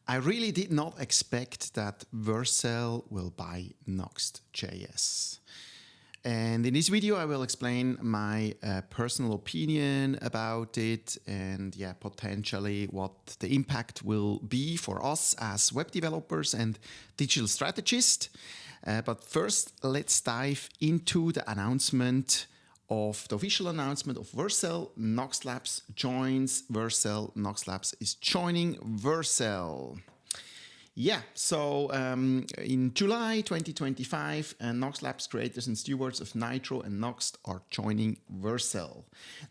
I really did not expect that Vercel will buy Nuxt.js. And in this video, I will explain my personal opinion about it and potentially what the impact will be for us as web developers and digital strategists. But first, let's dive into the official announcement of Vercel. Nuxt Labs joins Vercel. Nuxt Labs is joining Vercel. So in July 2025, Nuxt Labs creators and stewards of Nitro and Nuxt are joining Vercel.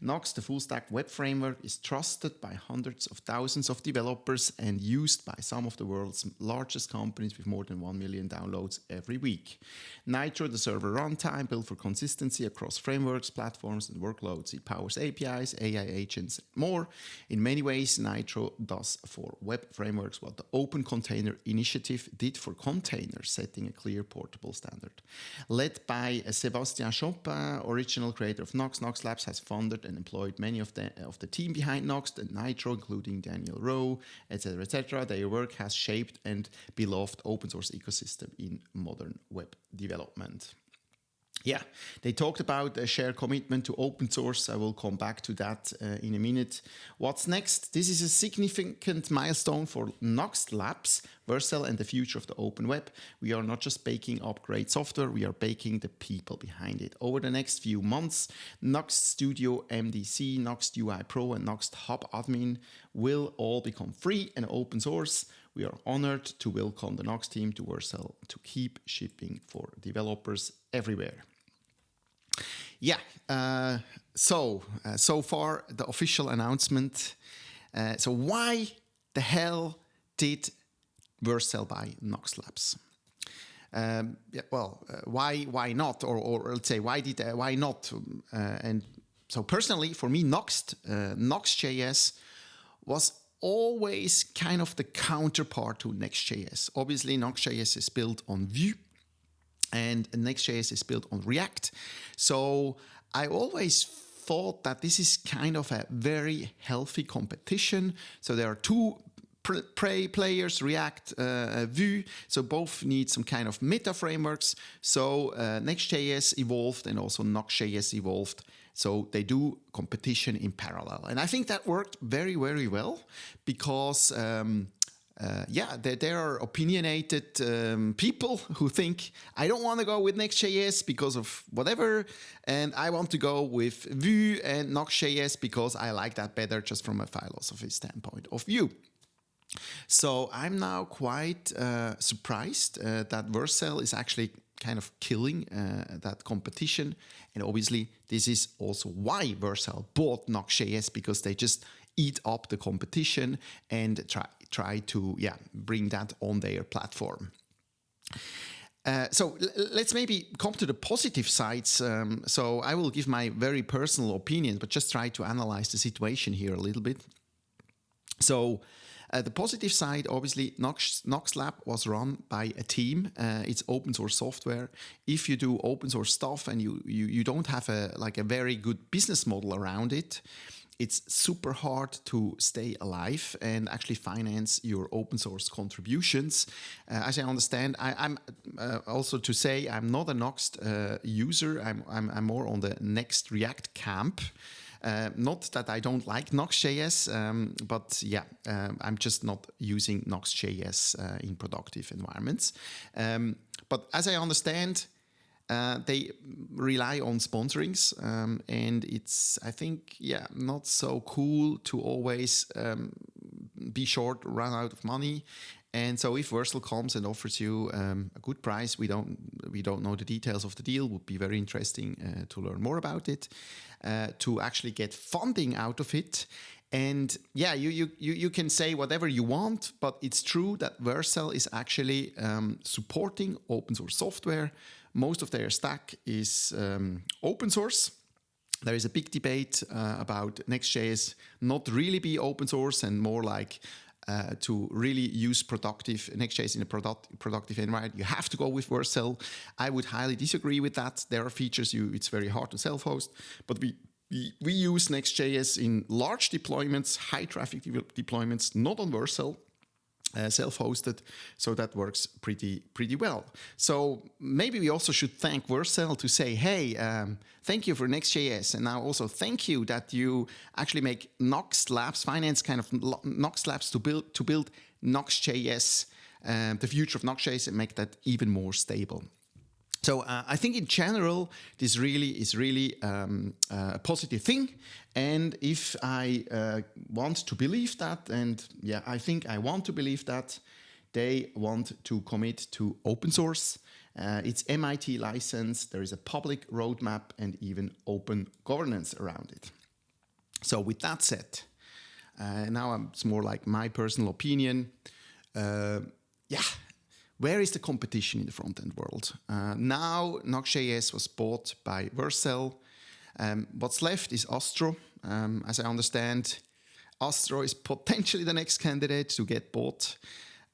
Nuxt, the full-stack web framework, is trusted by hundreds of thousands of developers and used by some of the world's largest companies with more than 1 million downloads every week. Nitro, the server runtime built for consistency across frameworks, platforms, and workloads. It powers APIs, AI agents, and more. In many ways, Nitro does for web frameworks what the Open Container Initiative did for containers, setting a clear portable standard. Led by Sébastien Chopin, original creator of Nuxt, Nuxt Labs has funded and employed many of the team behind Nuxt and Nitro, including Daniel Rowe, etc., etc. Their work has shaped and beloved open source ecosystem in modern web development. They talked about a shared commitment to open source. I will come back to that in a minute. What's next? This is a significant milestone for Nuxt Labs, Vercel, and the future of the open web. We are not just baking up great software, we are baking the people behind it. Over the next few months, Nuxt Studio MDC, Nuxt UI Pro, and Nuxt Hub Admin will all become free and open source. We are honored to welcome the Nuxt team to Vercel to keep shipping for developers everywhere. So far the official announcement. So why the hell did Vercel buy Nuxt Labs? Why not? Or let's say why not? And so personally, for me, Nuxt.js was always kind of the counterpart to Next.js. Obviously, Nuxt.js is built on Vue, and Next.js is built on React. So I always thought that this is kind of a very healthy competition. So there are two players, React, Vue. So both need some kind of meta frameworks. So Next.js evolved and also Nuxt.js evolved. So they do competition in parallel. And I think that worked very, very well because there are opinionated people who think, I don't want to go with Next.js because of whatever, and I want to go with Vue and Nuxt.js because I like that better just from a philosophy standpoint of view. So I'm now quite surprised that Vercel is actually kind of killing that competition. And obviously, this is also why Vercel bought Nuxt.js, because they just eat up the competition and try to bring that on their platform. So let's maybe come to the positive sides. So I will give my very personal opinion, but just try to analyze the situation here a little bit. So the positive side, obviously, Nuxt Lab was run by a team. It's open source software. If you do open source stuff and you don't have a very good business model around it, it's super hard to stay alive and actually finance your open source contributions. As I understand, I'm also to say I'm not a Nuxt user. I'm more on the Next React camp. Not that I don't like Nuxt.js, but I'm just not using Nuxt.js in productive environments. But as I understand, they rely on sponsorings, and it's, I think, not so cool to always be short, run out of money. And so if Vercel comes and offers you a good price, we don't know the details of the deal. Would be very interesting to learn more about it, to actually get funding out of it. And you can say whatever you want, but it's true that Vercel is actually supporting open source software. Most of their stack is open source. There is a big debate about Next.js not really be open source and more like to really use Next.js in a productive environment, you have to go with Vercel. I would highly disagree with that. There are features it's very hard to self-host, but we use Next.js in large deployments, high traffic deployments, not on Vercel. self-hosted, so that works pretty well. So maybe we also should thank Vercel to say, hey, thank you for Nuxt.js, and now also thank you that you actually make Nuxt Labs, finance kind of Nuxt Labs to build Nuxt.js, the future of Nuxt.js, and make that even more stable. So I think in general, this really is a positive thing. And if I want to believe that, and yeah, I think I want to believe that, they want to commit to open source. It's MIT licensed, there is a public roadmap and even open governance around it. So with that said, now it's more like my personal opinion. Where is the competition in the front-end world? Now Nuxt.js was bought by Vercel. What's left is Astro. As I understand, Astro is potentially the next candidate to get bought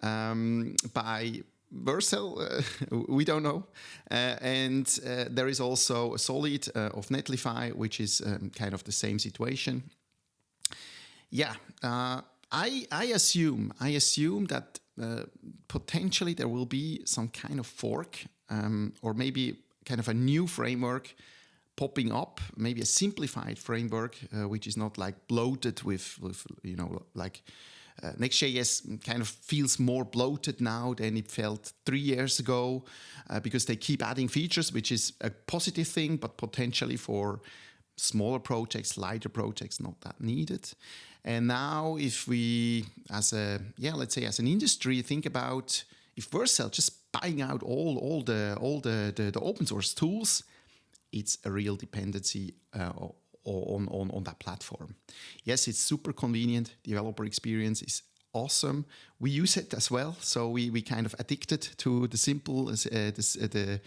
by Vercel. We don't know. And there is also a Solid of Netlify, which is kind of the same situation. Yeah, I assume that potentially there will be some kind of fork or maybe kind of a new framework popping up, maybe a simplified framework, which is not like bloated with like Nuxt.js kind of feels more bloated now than it felt 3 years ago because they keep adding features, which is a positive thing, but potentially for smaller projects, lighter projects, not that needed. And now if we, as an industry, think about if Vercel just buying out all the open source tools, it's a real dependency on that platform. Yes, it's super convenient. Developer experience is awesome. We use it as well, so we kind of addicted to the simple the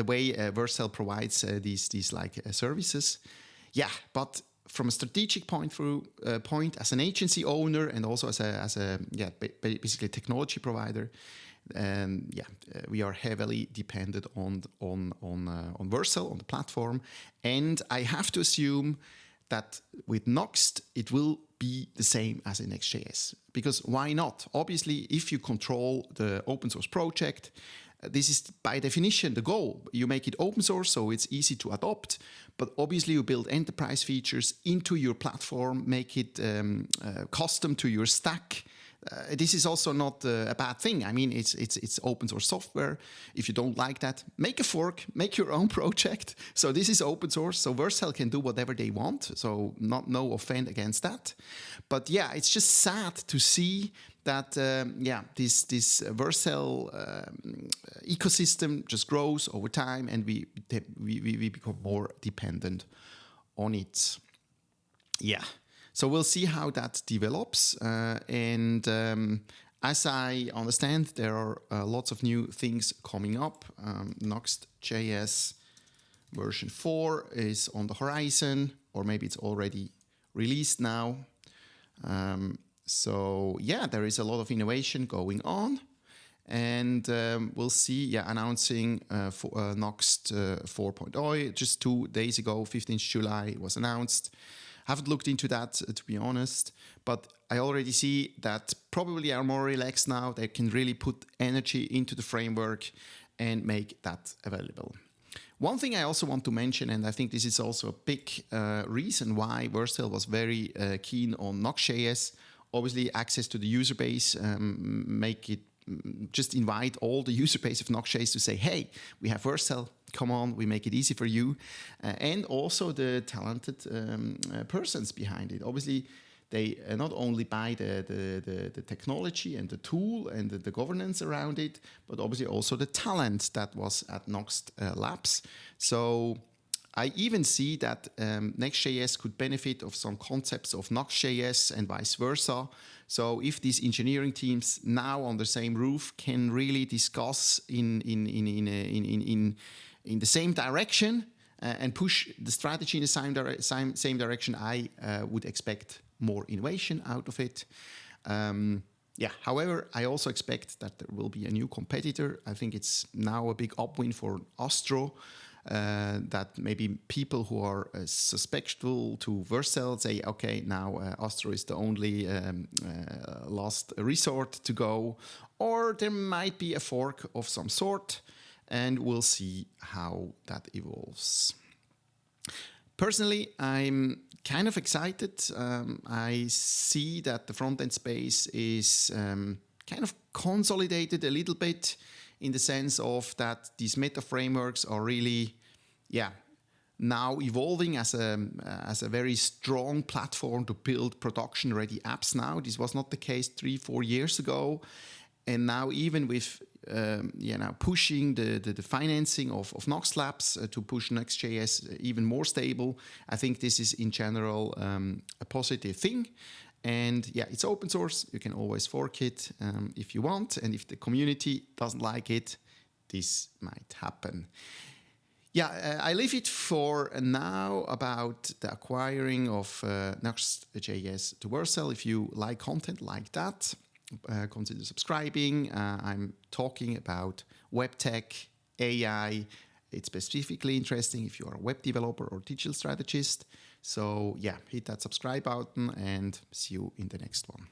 way Vercel provides these like services. Yeah, but from a strategic point as an agency owner and also as a basically technology provider, we are heavily dependent on Vercel, on the platform, and I have to assume that with Nuxt it will be the same as in Nuxt.js, because why not? Obviously, if you control the open source project, this is by definition the goal. You make it open source, so it's easy to adopt, but obviously you build enterprise features into your platform, make it custom to your stack. This is also not a bad thing. I mean, it's open source software. If you don't like that, make a fork, make your own project. So this is open source, so Vercel can do whatever they want. So no offense against that. But yeah, it's just sad to see that this Vercel ecosystem just grows over time, and we become more dependent on it. Yeah. So we'll see how that develops. And as I understand, there are lots of new things coming up. Nuxt.js version 4 is on the horizon, or maybe it's already released now. So yeah, there is a lot of innovation going on. And we'll see, announcing Nuxt 4.0. Just 2 days ago, 15th July, it was announced. Haven't looked into that, to be honest, but I already see that probably are more relaxed now. They can really put energy into the framework and make that available. One thing I also want to mention, and I think this is also a big reason why Vercel was very keen on Nuxt.js, obviously access to the user base, make it just invite all the user base of Nuxt.js to say, hey, we have Vercel, come on, we make it easy for you. And also the talented persons behind it. Obviously, they not only buy the technology and the tool and the governance around it, but obviously also the talent that was at Nuxt Labs. So I even see that Nuxt.js could benefit of some concepts of Nuxt.js and vice versa. So if these engineering teams now on the same roof can really discuss in the same direction and push the strategy in the same direction, I would expect more innovation out of it. However, I also expect that there will be a new competitor. I think it's now a big upwind for Astro. that maybe people who are suspectful to Vercel say, okay, now Astro is the only last resort to go, or there might be a fork of some sort, and we'll see how that evolves. Personally, I'm kind of excited. I see that the front-end space is kind of consolidated a little bit in the sense of that these meta frameworks are really, now evolving as a very strong platform to build production-ready apps now. This was not the case 3-4 years ago. And now even with pushing the financing of Nuxt Labs to push Nuxt.js even more stable, I think this is in general a positive thing. And yeah, it's open source. You can always fork it if you want. And if the community doesn't like it, this might happen. Yeah, I leave it for now about the acquiring of Nuxt.js to Vercel. If you like content like that, consider subscribing. I'm talking about web tech, AI. It's specifically interesting if you are a web developer or digital strategist. So yeah, hit that subscribe button and see you in the next one.